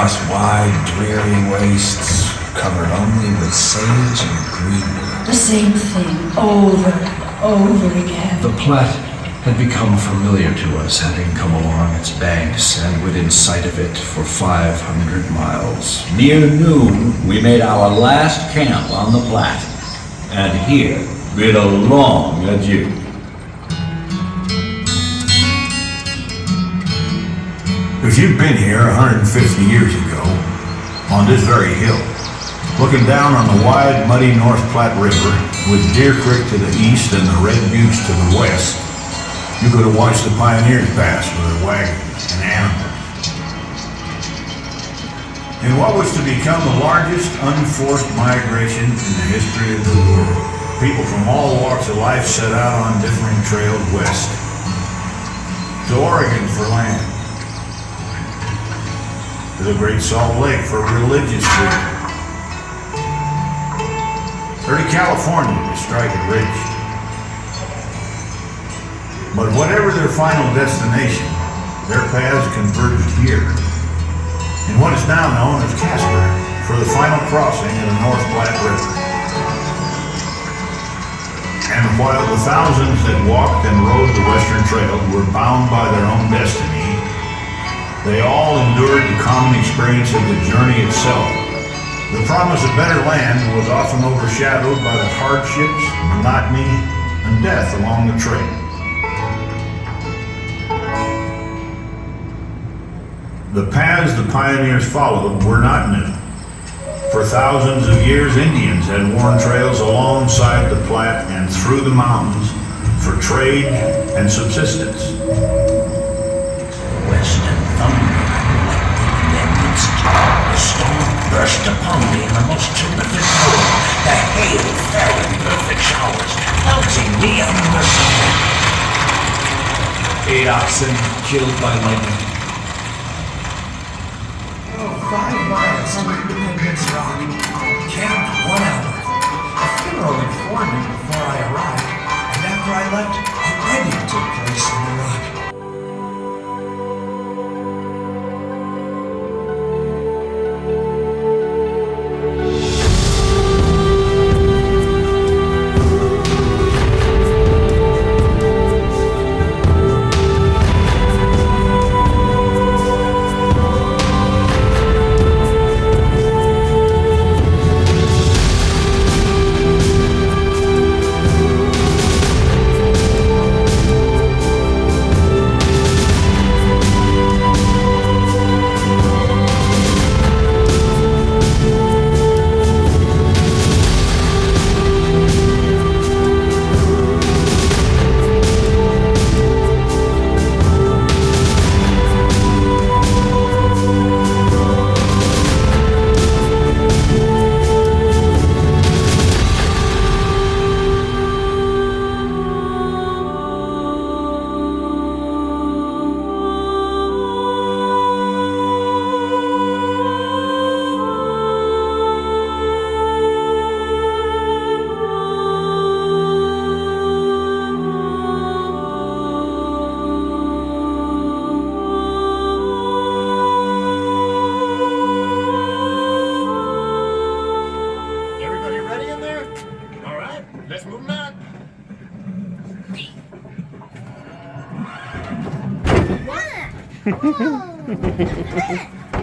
across wide, dreary wastes covered only with sage and greenwood. The same thing over and over again. The Platte had become familiar to us, having come along its banks and within sight of it for 500 miles. Near noon, we made our last camp on the Platte, and here bid a long adieu. If you'd been here 150 years ago, on this very hill, looking down on the wide, muddy North Platte River, with Deer Creek to the east and the Red Buttes to the west, you could have watched the pioneers pass with their wagons and animals. In what was to become the largest unforced migration in the history of the world, people from all walks of life set out on differing trails west, to Oregon for land, to the Great Salt Lake for religious freedom, or to California to strike it rich. But whatever their final destination, their paths converged here, in what is now known as Casper, for the final crossing of the North Platte River. And while the thousands that walked and rode the Western Trail were bound by their own destiny, they all endured the common experience of the journey itself. The promise of better land was often overshadowed by the hardships, monotony, and death along the trail. The paths the pioneers followed were not new. For thousands of years, Indians had worn trails alongside the Platte and through the mountains for trade and subsistence. Western thunder and then the storm burst upon me in the most terrific mode. The hail fell in perfect showers, pelting me unmercifully. 8 oxen killed by lightning. 5 miles to Independence Rock. Camped 1 hour. A funeral informed me before I arrived, and after I left, a wedding took place in the rock.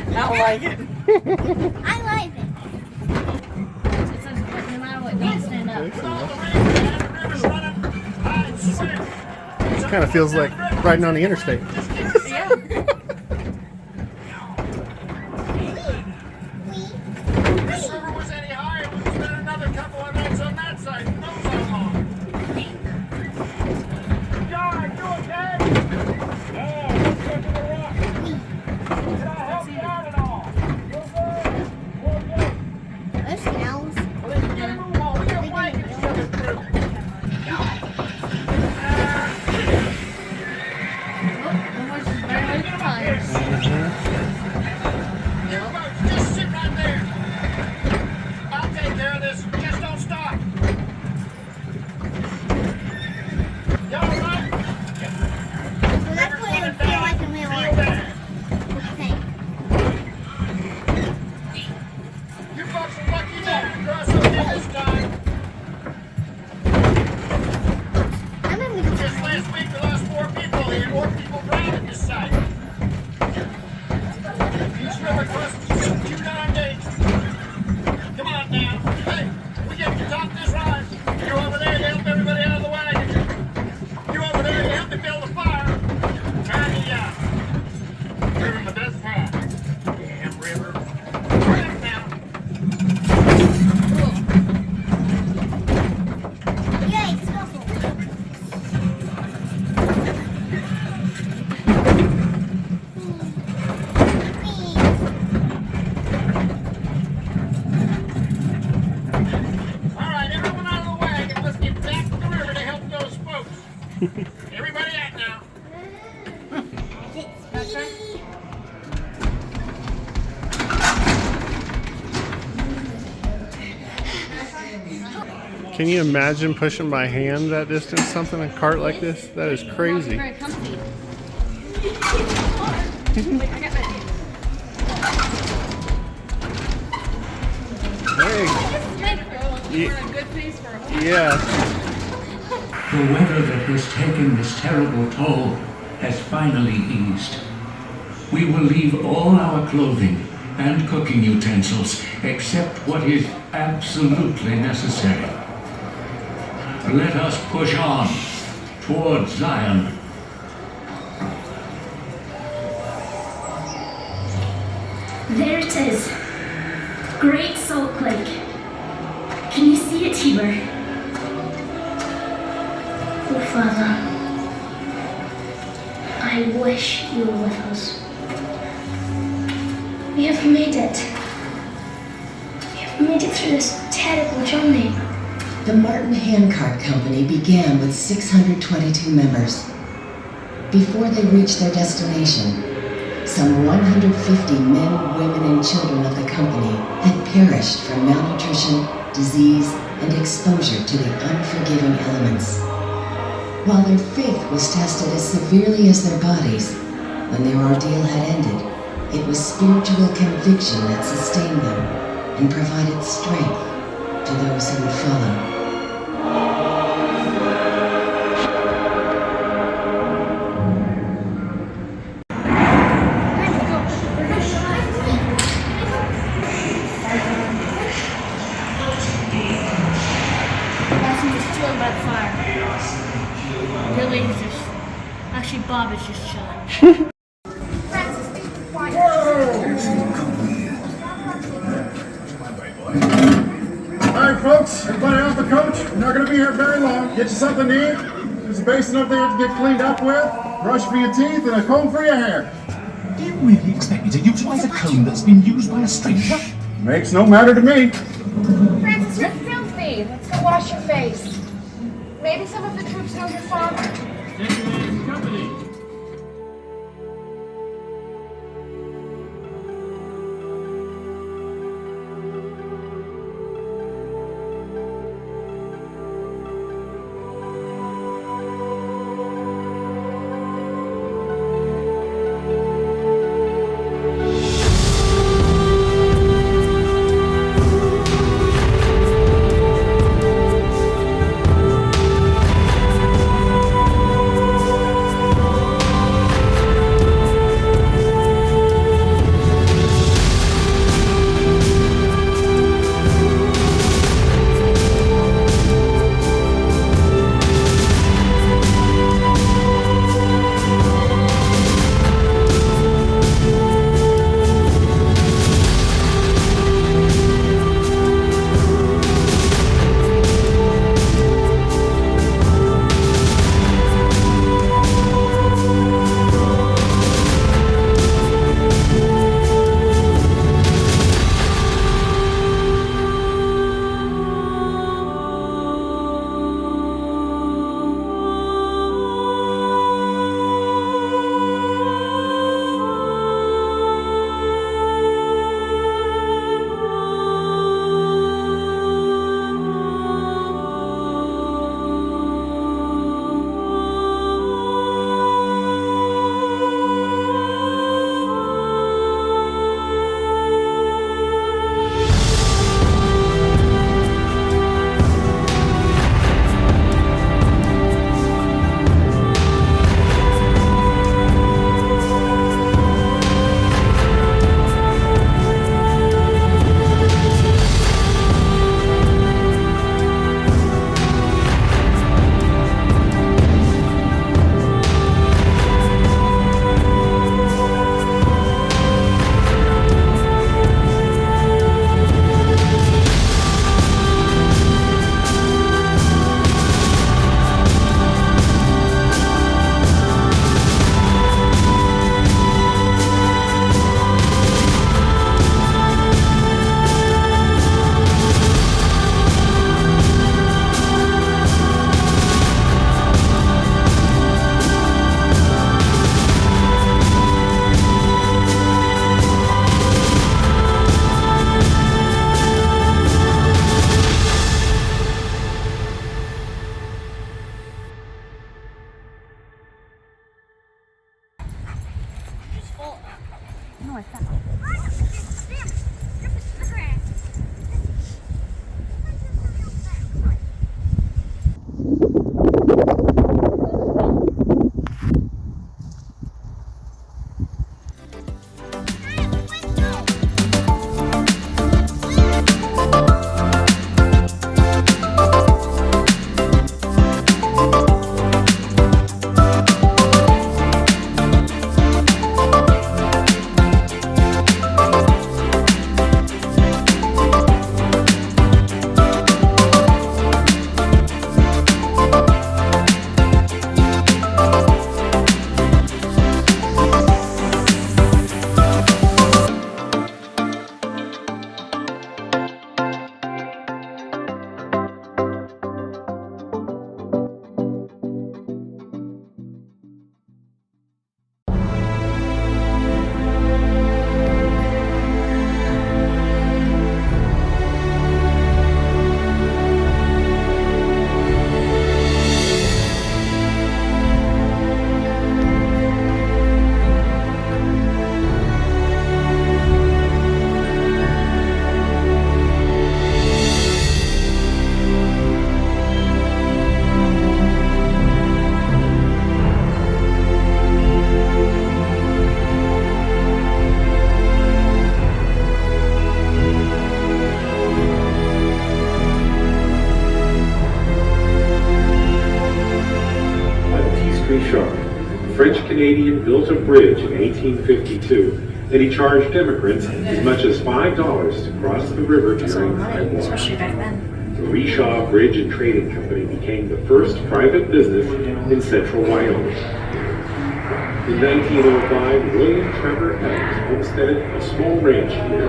I don't like it. I like it. It says no matter what, don't stand up. This kind of feels like riding on the interstate. Yeah. This river was any higher, we spent another couple of nights on that side. Who knows how long? John, you okay? Yeah, let's get to the rock. Can I help you out at all? You good? We're good. Those smells. Well, then you gotta move on. We got blankets coming through. Just sit right there. I'll take care of this. Just don't stop. You all right? So that's what it would feel like in real life. I think. Can you imagine pushing by hand that distance, something in a cart like this? That is crazy. Very comfy. Wait, I got my... Yeah. The weather that has taken this terrible toll has finally eased. We will leave all our clothing and cooking utensils except what is absolutely necessary. Let us push on towards Zion. There it is. Great Salt Lake. Can you see it, Heber? Oh, Father, I wish you were with us. We have made it. We have made it through this terrible journey. The Martin Handcart Company began with 622 members. Before they reached their destination, some 150 men, women, and children of the company had perished from malnutrition, disease, and exposure to the unforgiving elements. While their faith was tested as severely as their bodies, when their ordeal had ended, it was spiritual conviction that sustained them and provided strength to those who would follow. Actually, Bob is just chilling. Alright folks, everybody off the coach. We're not going to be here very long. Get you something to eat. There's a basin up there to get cleaned up with, brush for your teeth, and a comb for your hair. Do you really expect me to utilize a comb that's been used by a stranger? Makes no matter to me. Francis, you're filthy. Let's go wash your face. Maybe some of the troops know your father. Company. French Canadian built a bridge in 1852, and he charged immigrants as much as $5 to cross the river during high water. Especially back then. The Reshaw Bridge and Trading Company became the first private business in central Wyoming. In 1905, William Trevor Evans homesteaded a small ranch here.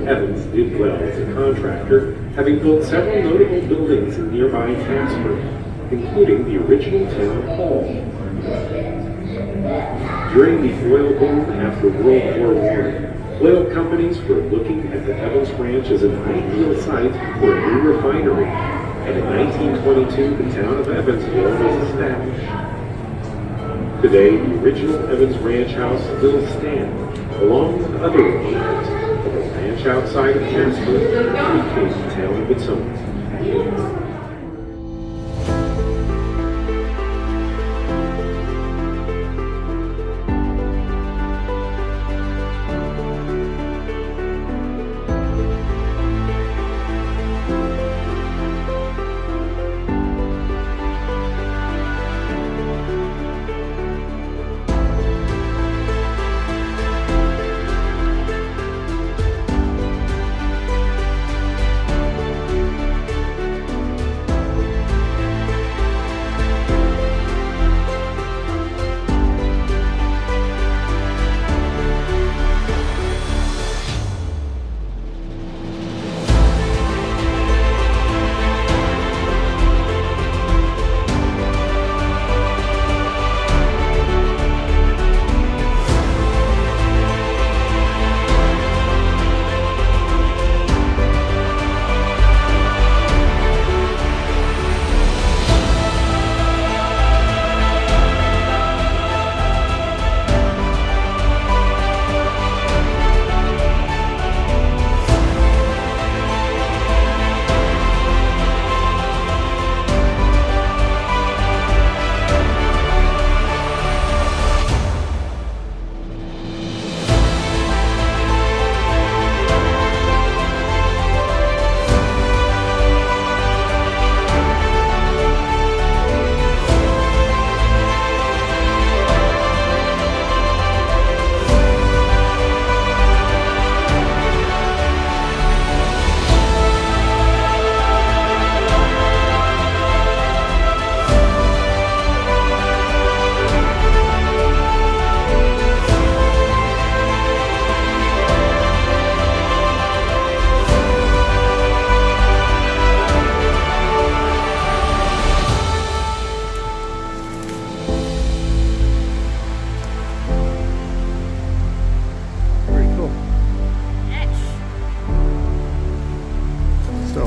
Evans did well as a contractor, having built several notable buildings in nearby Casper, including the original town hall. During the oil boom after World War I, oil companies were looking at the Evans Ranch as an ideal site for a new refinery, and in 1922 the town of Evansville was established. Today, the original Evans Ranch house still stands, along with other remains of a ranch outside of Casper that became a town of its own.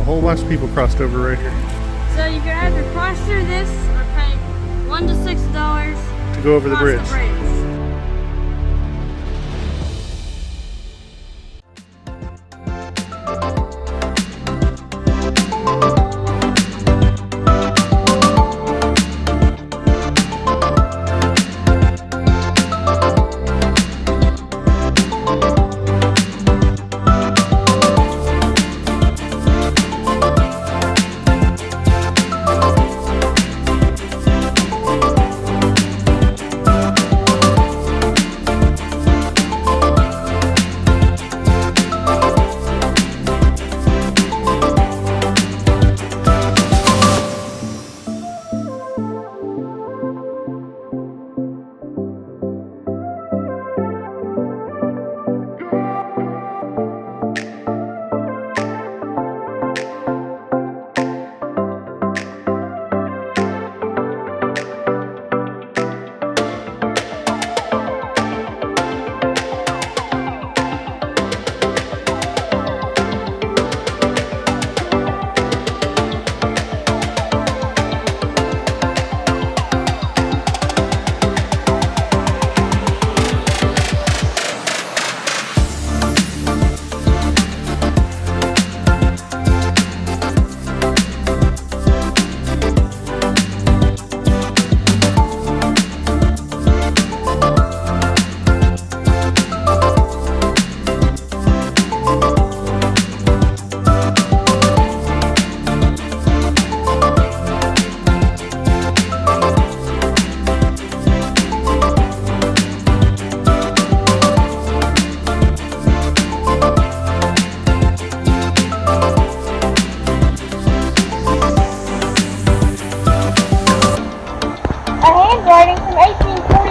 whole bunch of people crossed over right here. So you can either cross through this or pay $1 to $6 to go over the bridge.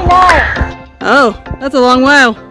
29. Oh, that's a long while.